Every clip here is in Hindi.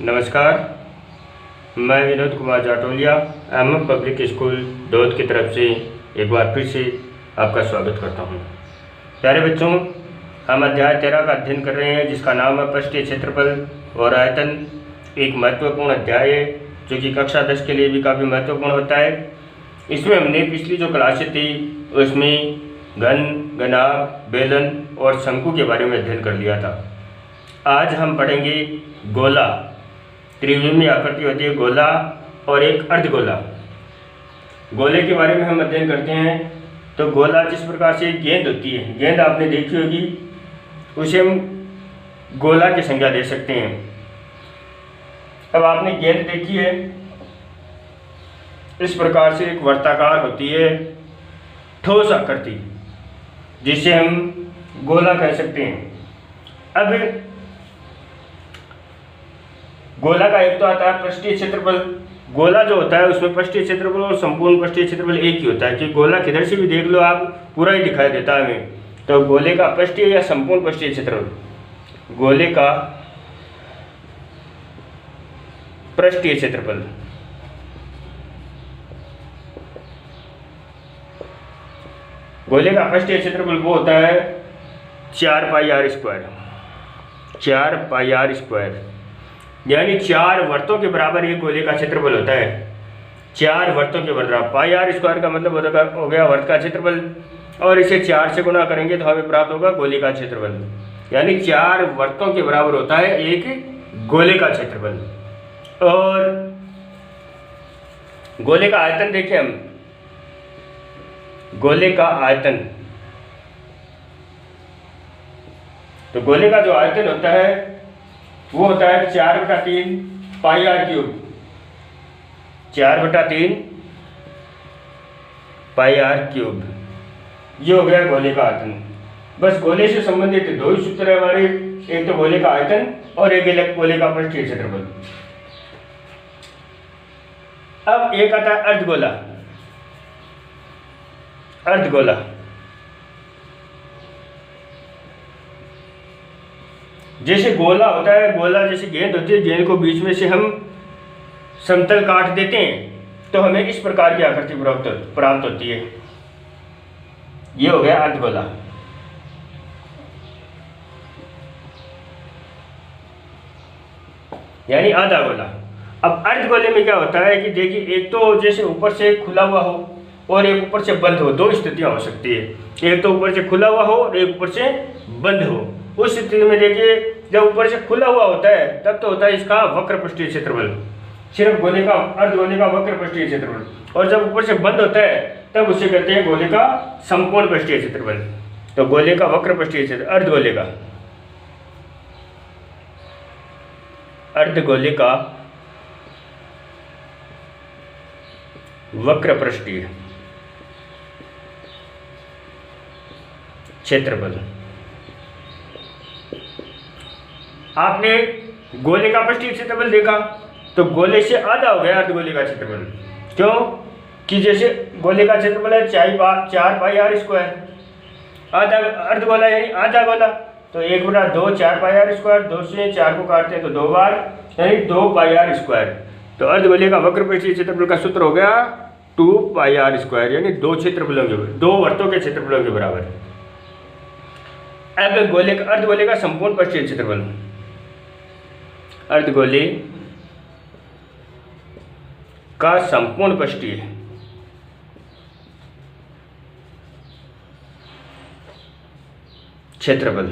नमस्कार, मैं Vinod Kumar Jatolia M public school Daud की तरफ से एक बार फिर से आपका स्वागत करता हूं। प्यारे बच्चों, हम अध्याय 13 का अध्ययन कर रहे हैं जिसका नाम है पृष्ठीय क्षेत्रफल और आयतन। एक महत्वपूर्ण अध्याय है जो कि कक्षा 10 के लिए भी काफ़ी महत्वपूर्ण होता है। इसमें हमने पिछली जो क्लासें थी उसमें घन, घनाभ, बेलन और शंकु के बारे में अध्ययन कर लिया था। आज हम पढ़ेंगे गोला। त्रिविमीय आकृति होती है गोला और एक अर्धगोला। गोले के बारे में हम अध्ययन करते हैं। तो गोला जिस प्रकार से गेंद होती है, गेंद आपने देखी होगी, उसे हम गोला की संज्ञा दे सकते हैं। अब आपने गेंद देखी है, इस प्रकार से एक वर्ताकार होती है ठोस आकृति जिसे हम गोला कह सकते हैं। अब गोला का एक तो आता है पृष्ठीय क्षेत्रफल। गोला जो होता है उसमें पृष्ठीय क्षेत्रफल और संपूर्ण पृष्ठीय क्षेत्रफल एक ही होता है कि गोला किधर से भी देख लो आप पूरा ही दिखाई देता है हमें। तो गोले का पृष्ठीय या संपूर्ण पृष्ठीय क्षेत्रफल, गोले का पृष्ठीय क्षेत्रफल गोले का पृष्ठीय क्षेत्रफल वो होता है 4 pi r square. 4 pi r square यानी 4 वर्तों के बराबर एक गोले का क्षेत्रफल होता है। 4 वर्तों के बराबर पाई आर स्क्वायर का मतलब हो गया वर्त का क्षेत्रफल, और इसे 4 से गुणा करेंगे तो हमें प्राप्त होगा गोले का क्षेत्रफल। यानी 4 वर्तों के बराबर होता है एक गोले का क्षेत्रफल। और गोले का आयतन देखें हम, गोले का आयतन, तो गोले का जो आयतन होता है वो होता है 4/3 pi r cube. 4/3 pi r cube, ये हो गया गोले का आयतन। बस गोले से संबंधित दो ही सूत्र है हमारे, एक तो गोले का आयतन और एक गोले का पृष्ठीय क्षेत्रफल। अब एक आता है अर्धगोला। अर्धगोला जैसे गोला होता है, गोला जैसे गेंद होती है, गेंद को बीच में से हम समतल काट देते हैं तो हमें इस प्रकार की आकृति प्राप्त होती है। ये हो गया अर्धगोला। यानी आधा गोला। अब अर्धगोले में क्या होता है कि देखिए, एक तो जैसे ऊपर से खुला हुआ हो और एक ऊपर से बंद हो, दो स्थितियां हो सकती है। एक तो ऊपर से खुला हुआ हो और एक ऊपर से बंद हो। उस स्थिति में देखिए, जब ऊपर से खुला हुआ होता है तब तो होता है इसका वक्र पृष्ठीय क्षेत्रफल, सिर्फ गोले का अर्धगोले का वक्र पृष्ठीय क्षेत्रफल। और जब ऊपर से बंद होता है तब उसे कहते हैं गोले का संपूर्ण पृष्ठीय क्षेत्रफल। तो गोले का वक्र पृष्ठीय क्षेत्र, अर्धगोले का वक्र पृष्ठीय क्षेत्रफल। आपने गोले का पृष्ठीय क्षेत्रफल देखा तो गोले से आधा हो गया अर्धगोले का क्षेत्रफल। क्यों? कि जैसे गोले का क्षेत्रफल है 4 पाई आर स्क्वायर, आधा अर्धगोला यानी आधा गोला, तो 1/2 4 पाई आर स्क्वायर। 2 से 4 को काटते हैं तो 2 बार, यानी 2 पाई आर स्क्वायर। तो अर्धगोले का वक्र पृष्ठीय क्षेत्रफल का सूत्र हो गया 2 पाई आर स्क्वायर, यानी 2 क्षेत्रफलों के, 2 वर्तों के क्षेत्रफलों के बराबर। अब अर्धगोले का संपूर्ण पृष्ठीय क्षेत्रफल, अर्धगोले का संपूर्ण पृष्ठीय क्षेत्रफल।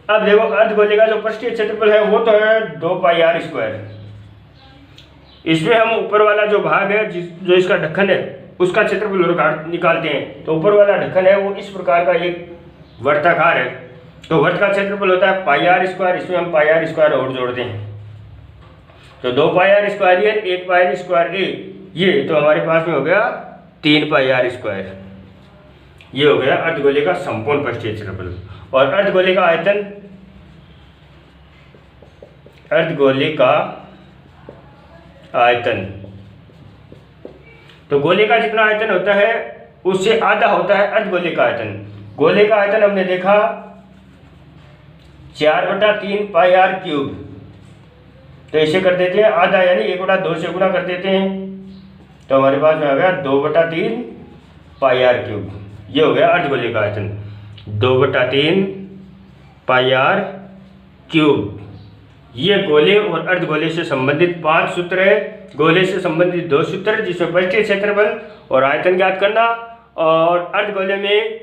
अब देखो, अर्धगोले का जो पृष्ठीय क्षेत्रफल है वो तो है 2 पाई आर स्क्वायर। इसमें हम ऊपर वाला जो भाग है, जो इसका ढक्कन है, उसका क्षेत्रफल निकालते हैं। तो ऊपर वाला ढक्कन है वो इस प्रकार का एक वर्ताकार है, तो वर्त का क्षेत्रफल होता है पाई आर स्क्वायर। इसमें हम पाई आर स्क्वायर और जोड़ते हैं तो 2 पाई आर स्क्वायर ये 1 पाई आर स्क्वायर ये तो हमारे पास में हो गया 3 पाई आर स्क्वायर। ये हो गया अर्धगोले का संपूर्ण पृष्ठीय क्षेत्रफल। और अर्धगोले का आयतन, अर्धगोले का आयतन, तो गोले का जितना आयतन होता है उससे आधा होता है अर्धगोले का आयतन। गोले का आयतन हमने देखा 4/3 पाई आर क्यूब, तो इसे कर देते हैं आधा, यानी 1/2 से गुणा कर देते हैं, तो हमारे पास में आ गया 2/3 पाई आर क्यूब। ये हो गया अर्धगोले का आयतन, 2/3 पाई आर क्यूब। ये गोले और अर्धगोले से संबंधित 5 सूत्र है, गोले से संबंधित 2 सूत्र, जिसमें पृष्ठीय क्षेत्रफल और आयतन ज्ञात करना, और अर्धगोले में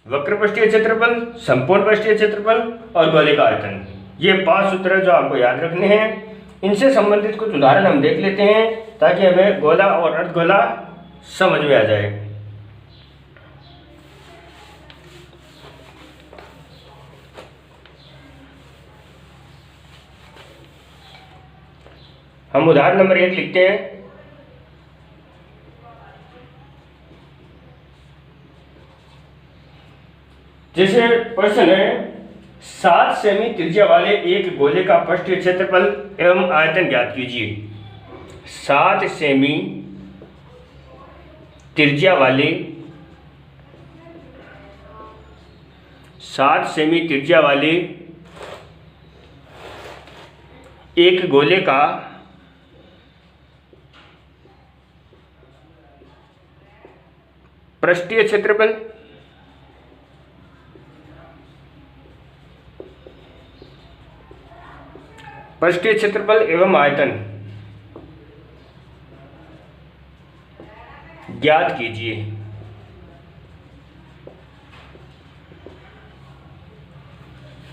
वक्र पृष्ठीय क्षेत्रफल, संपूर्ण पृष्ठीय क्षेत्रफल और गोले का आयतन। ये 5 सूत्र जो आपको याद रखने हैं। इनसे संबंधित कुछ उदाहरण हम देख लेते हैं ताकि हमें गोला और अर्धगोला समझ में आ जाए। हम उदाहरण नंबर 1 लिखते हैं। जैसे प्रश्न है 7 सेमी त्रिज्या वाले एक गोले का पृष्ठीय क्षेत्रफल एवं आयतन ज्ञात कीजिए। 7 सेमी त्रिज्या वाले 7 सेमी त्रिज्या वाले एक गोले का पृष्ठीय क्षेत्रफल एवं आयतन ज्ञात कीजिए।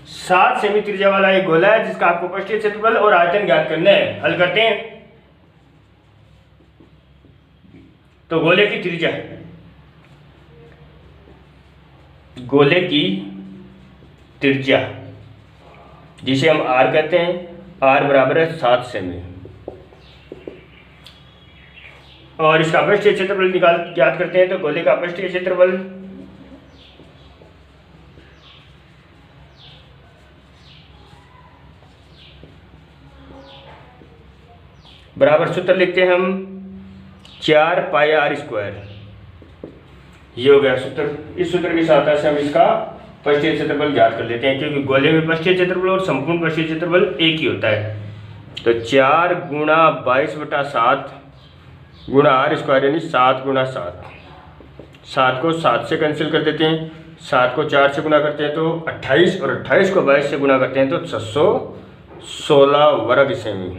सात सेमी त्रिज्या वाला एक गोला है जिसका आपको पृष्ठीय क्षेत्रफल और आयतन ज्ञात करना है। हल करते हैं। तो गोले की त्रिज्या, गोले की त्रिज्या जिसे हम आर कहते हैं, आर बराबर है 7 सेमी, और इसका पृष्ठीय क्षेत्रफल ज्ञात करते हैं। तो गोले का पृष्ठीय क्षेत्रफल बराबर सूत्र लिखते हैं हम 4 पाई आर स्क्वायर। ये हो गया सूत्र। इस सूत्र की सहायता से हम इसका पृष्ठीय क्षेत्रफल ज्ञात कर लेते हैं, क्योंकि गोले में पृष्ठीय क्षेत्रफल और संपूर्ण पृष्ठीय क्षेत्रफल एक ही होता है। तो 4 गुणा 22/7 गुणा आर स्क्वायर, यानी 7 गुणा 7। 7 को 7 से कैंसिल कर देते हैं, 7 को 4 से गुणा करते हैं तो 28, और 28 को 22 से गुणा करते हैं तो 616 वर्ग सेमी।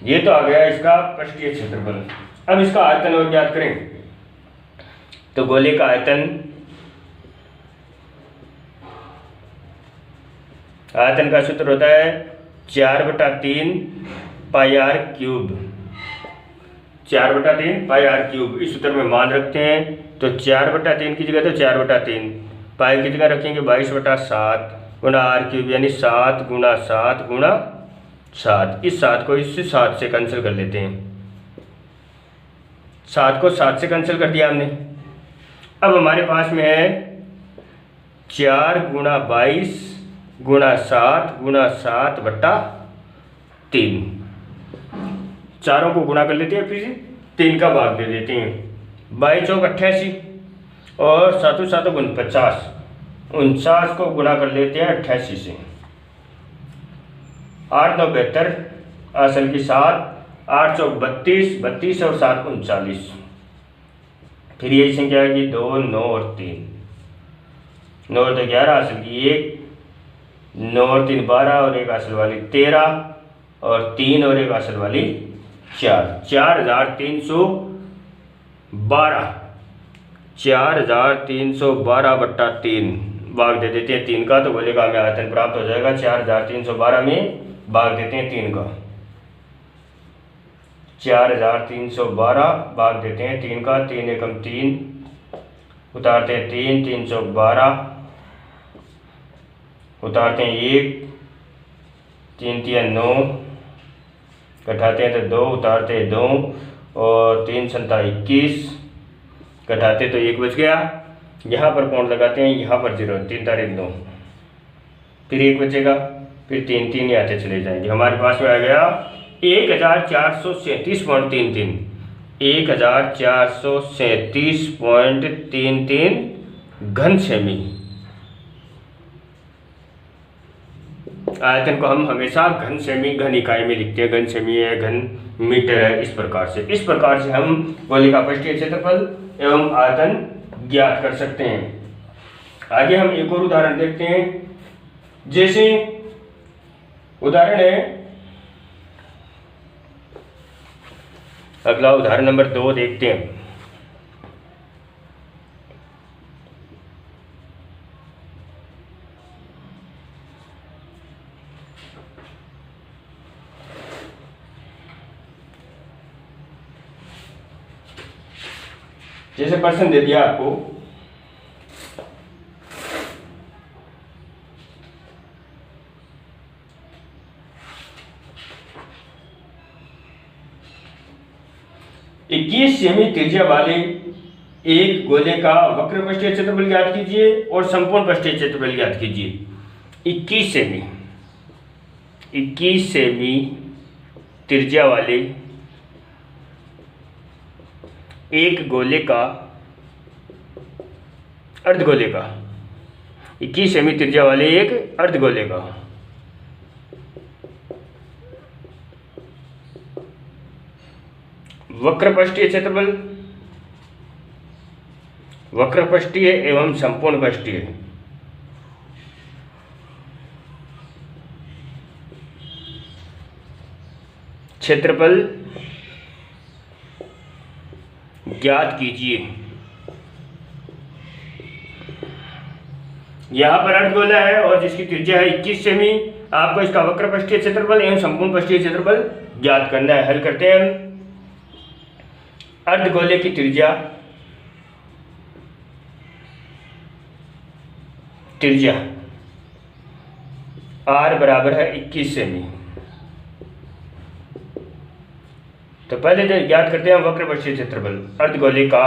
ये तो आ गया इसका पृष्ठीय क्षेत्रफल। अब इसका आयतन और ज्ञात करें। तो गोले का आयतन, आयतन का सूत्र होता है 4/3 pi r cube. 4/3 pi r cube. इस सूत्र में मान रखते हैं। तो 4/3 की जगह तो 4/3, पाई की जगह रखेंगे 22/7 गुणा आर क्यूब, यानी 7 गुणा 7 गुणा 7। इस 7 को इससे 7 से कैंसिल कर लेते हैं। 7 को 7 से कैंसिल कर दिया हमने। अब हमारे पास में है 4 गुणा 22 गुणा 7 गुणा 7/3। चारों को गुणा कर लेते हैं, फिर 3 का भाग दे देते हैं। 22 चौक 88 और 7 7 49। 49 को गुणा कर लेते हैं 88 से। 8 9 72, असल की 7, 8 चौक 32, 32 और 7 39। फिर यही संख्या है कि 2 9 और 3, 9 और 2 11, असल की 1, 9 और 3 12 और एक असल वाली 13, और 3 और एक असल वाली 4। 4312, 4312/3 भाग दे देते हैं 3 का। तो गोले का हमें आयतन प्राप्त हो जाएगा। 4312 में भाग देते हैं 3 का। 4312 भाग देते हैं 3 का। 3 एकम 3, उतारते हैं 3, 3 चौक 12, उतारते हैं 1, 3 3 9, घटाते हैं तो 2, उतारते हैं 2, और 3 7 21, घटाते तो 1 बच गया। यहाँ पर पॉइंट लगाते हैं, यहाँ पर 0, 3 तारीख 9, फिर 1 बचेगा, फिर 3 3 यहाँ से चले जाएंगे। हमारे पास में आ गया 1437.33, 1437.33 घन सेमी। आयतन को हम हमेशा घन सेमी घन इकाई में लिखते हैं, घन सेमी है, घन मीटर है, इस प्रकार से हम गोले का पृष्ठीय क्षेत्रफल एवं आयतन ज्ञात कर सकते हैं। आगे हम एक और उदाहरण देखते हैं। जैसे उदाहरण है, अगला उदाहरण नंबर 2 देखते हैं। जैसे प्रश्न दे दिया आपको, इक्कीस सेमी त्रिज्या वाले एक गोले का वक्र पृष्ठीय क्षेत्रफल ज्ञात कीजिए और संपूर्ण पृष्ठीय क्षेत्रफल ज्ञात कीजिए। 21 सेमी त्रिज्या वाले एक गोले का अर्धगोले का 21 सेमी त्रिज्या वाले एक अर्धगोले का वक्रपृष्ठीय क्षेत्रफल, वक्रपृष्ठीय एवं संपूर्ण पृष्ठीय क्षेत्रफल ज्ञात कीजिए। यहां पर अर्धगोला है और जिसकी त्रिज्या है 21 सेमी। आपको इसका वक्रपृष्ठीय क्षेत्रफल एवं संपूर्ण पृष्ठीय क्षेत्रफल ज्ञात करना है। हल करते हैं हम। अर्धगोले की त्रिज्या r बराबर है 21 सेमी। तो पहले ज्ञात करते हैं वक्रपृष्ठीय क्षेत्रफल। अर्धगोले का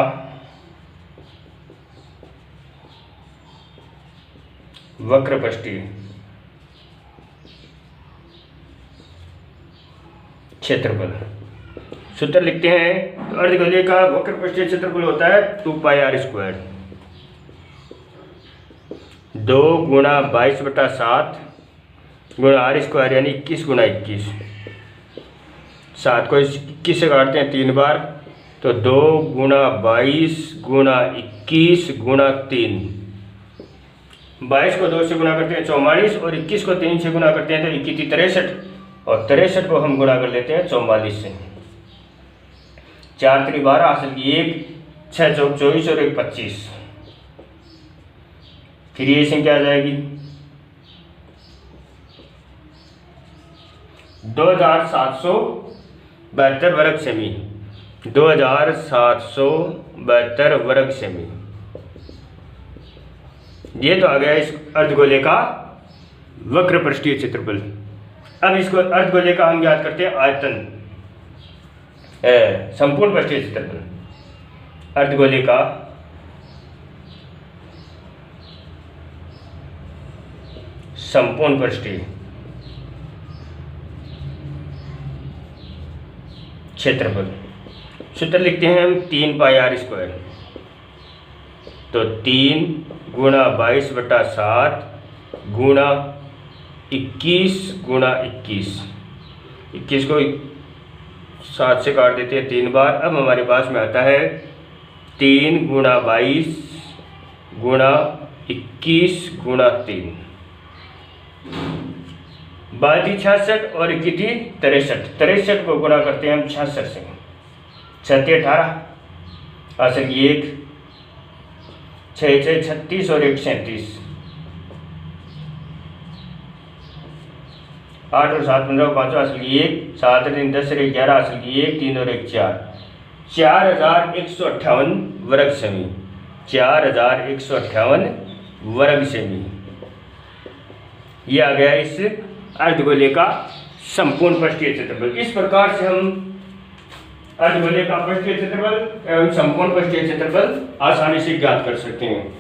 वक्रपृष्ठीय क्षेत्रफल सूत्र लिखते हैं। तो अर्धगोले का वक्रपृष्ठीय क्षेत्रफल होता है 2πr²। 2 गुणा 22/7 गुणा r² यानी 21 गुणा 21। 7 को 21 से काटते हैं 3 बार, तो 2 गुणा 22 गुणा 21 गुणा 3। 22 को 2 से गुणा करते हैं 44 और 21 को 3 से गुणा करते हैं तो 21 63 और 63 को हम गुणा कर लेते हैं 44 से। 4 3 12 हासिल की 1, 6 चौक 24 और 1 25। फिर ये संख्या आ जाएगी 2772 वर्ग सेमी। 2772 वर्ग सेमी। ये तो आ गया इस अर्धगोले का वक्रपृष्ठीय क्षेत्रफल। अब इसको अर्धगोले का हम ज्ञात करते हैं आयतन, संपूर्ण पृष्ठीय क्षेत्रफल। अर्धगोले का संपूर्ण पृष्ठीय क्षेत्रफल सूत्र लिखते हैं हम 3πr²। तो 3 गुणा 22/7 गुणा 21 गुणा 21। 21 को 7 से काट देते हैं 3 बार। अब हमारे पास में आता है 3 गुणा 22 गुणा 21 गुणा 3। 22 66 और 21 63। 63 को गुणा करते हैं हम 66 से। 6 18 हासिल की 1, 6 6 36 और 1 37। 8 और 7 15 5 हासिल की 1, 7 3 10 और 1 11 हासिल की 1, 3 और 1 4। 4158 वर्ग सेमी। 4158 वर्ग सेमी। ये आ गया इस अर्धगोले का संपूर्ण पृष्ठीय क्षेत्रफल। इस प्रकार से हम अर्धगोले का पृष्ठीय क्षेत्रफल एवं संपूर्ण पृष्ठीय क्षेत्रफल आसानी से ज्ञात कर सकते हैं।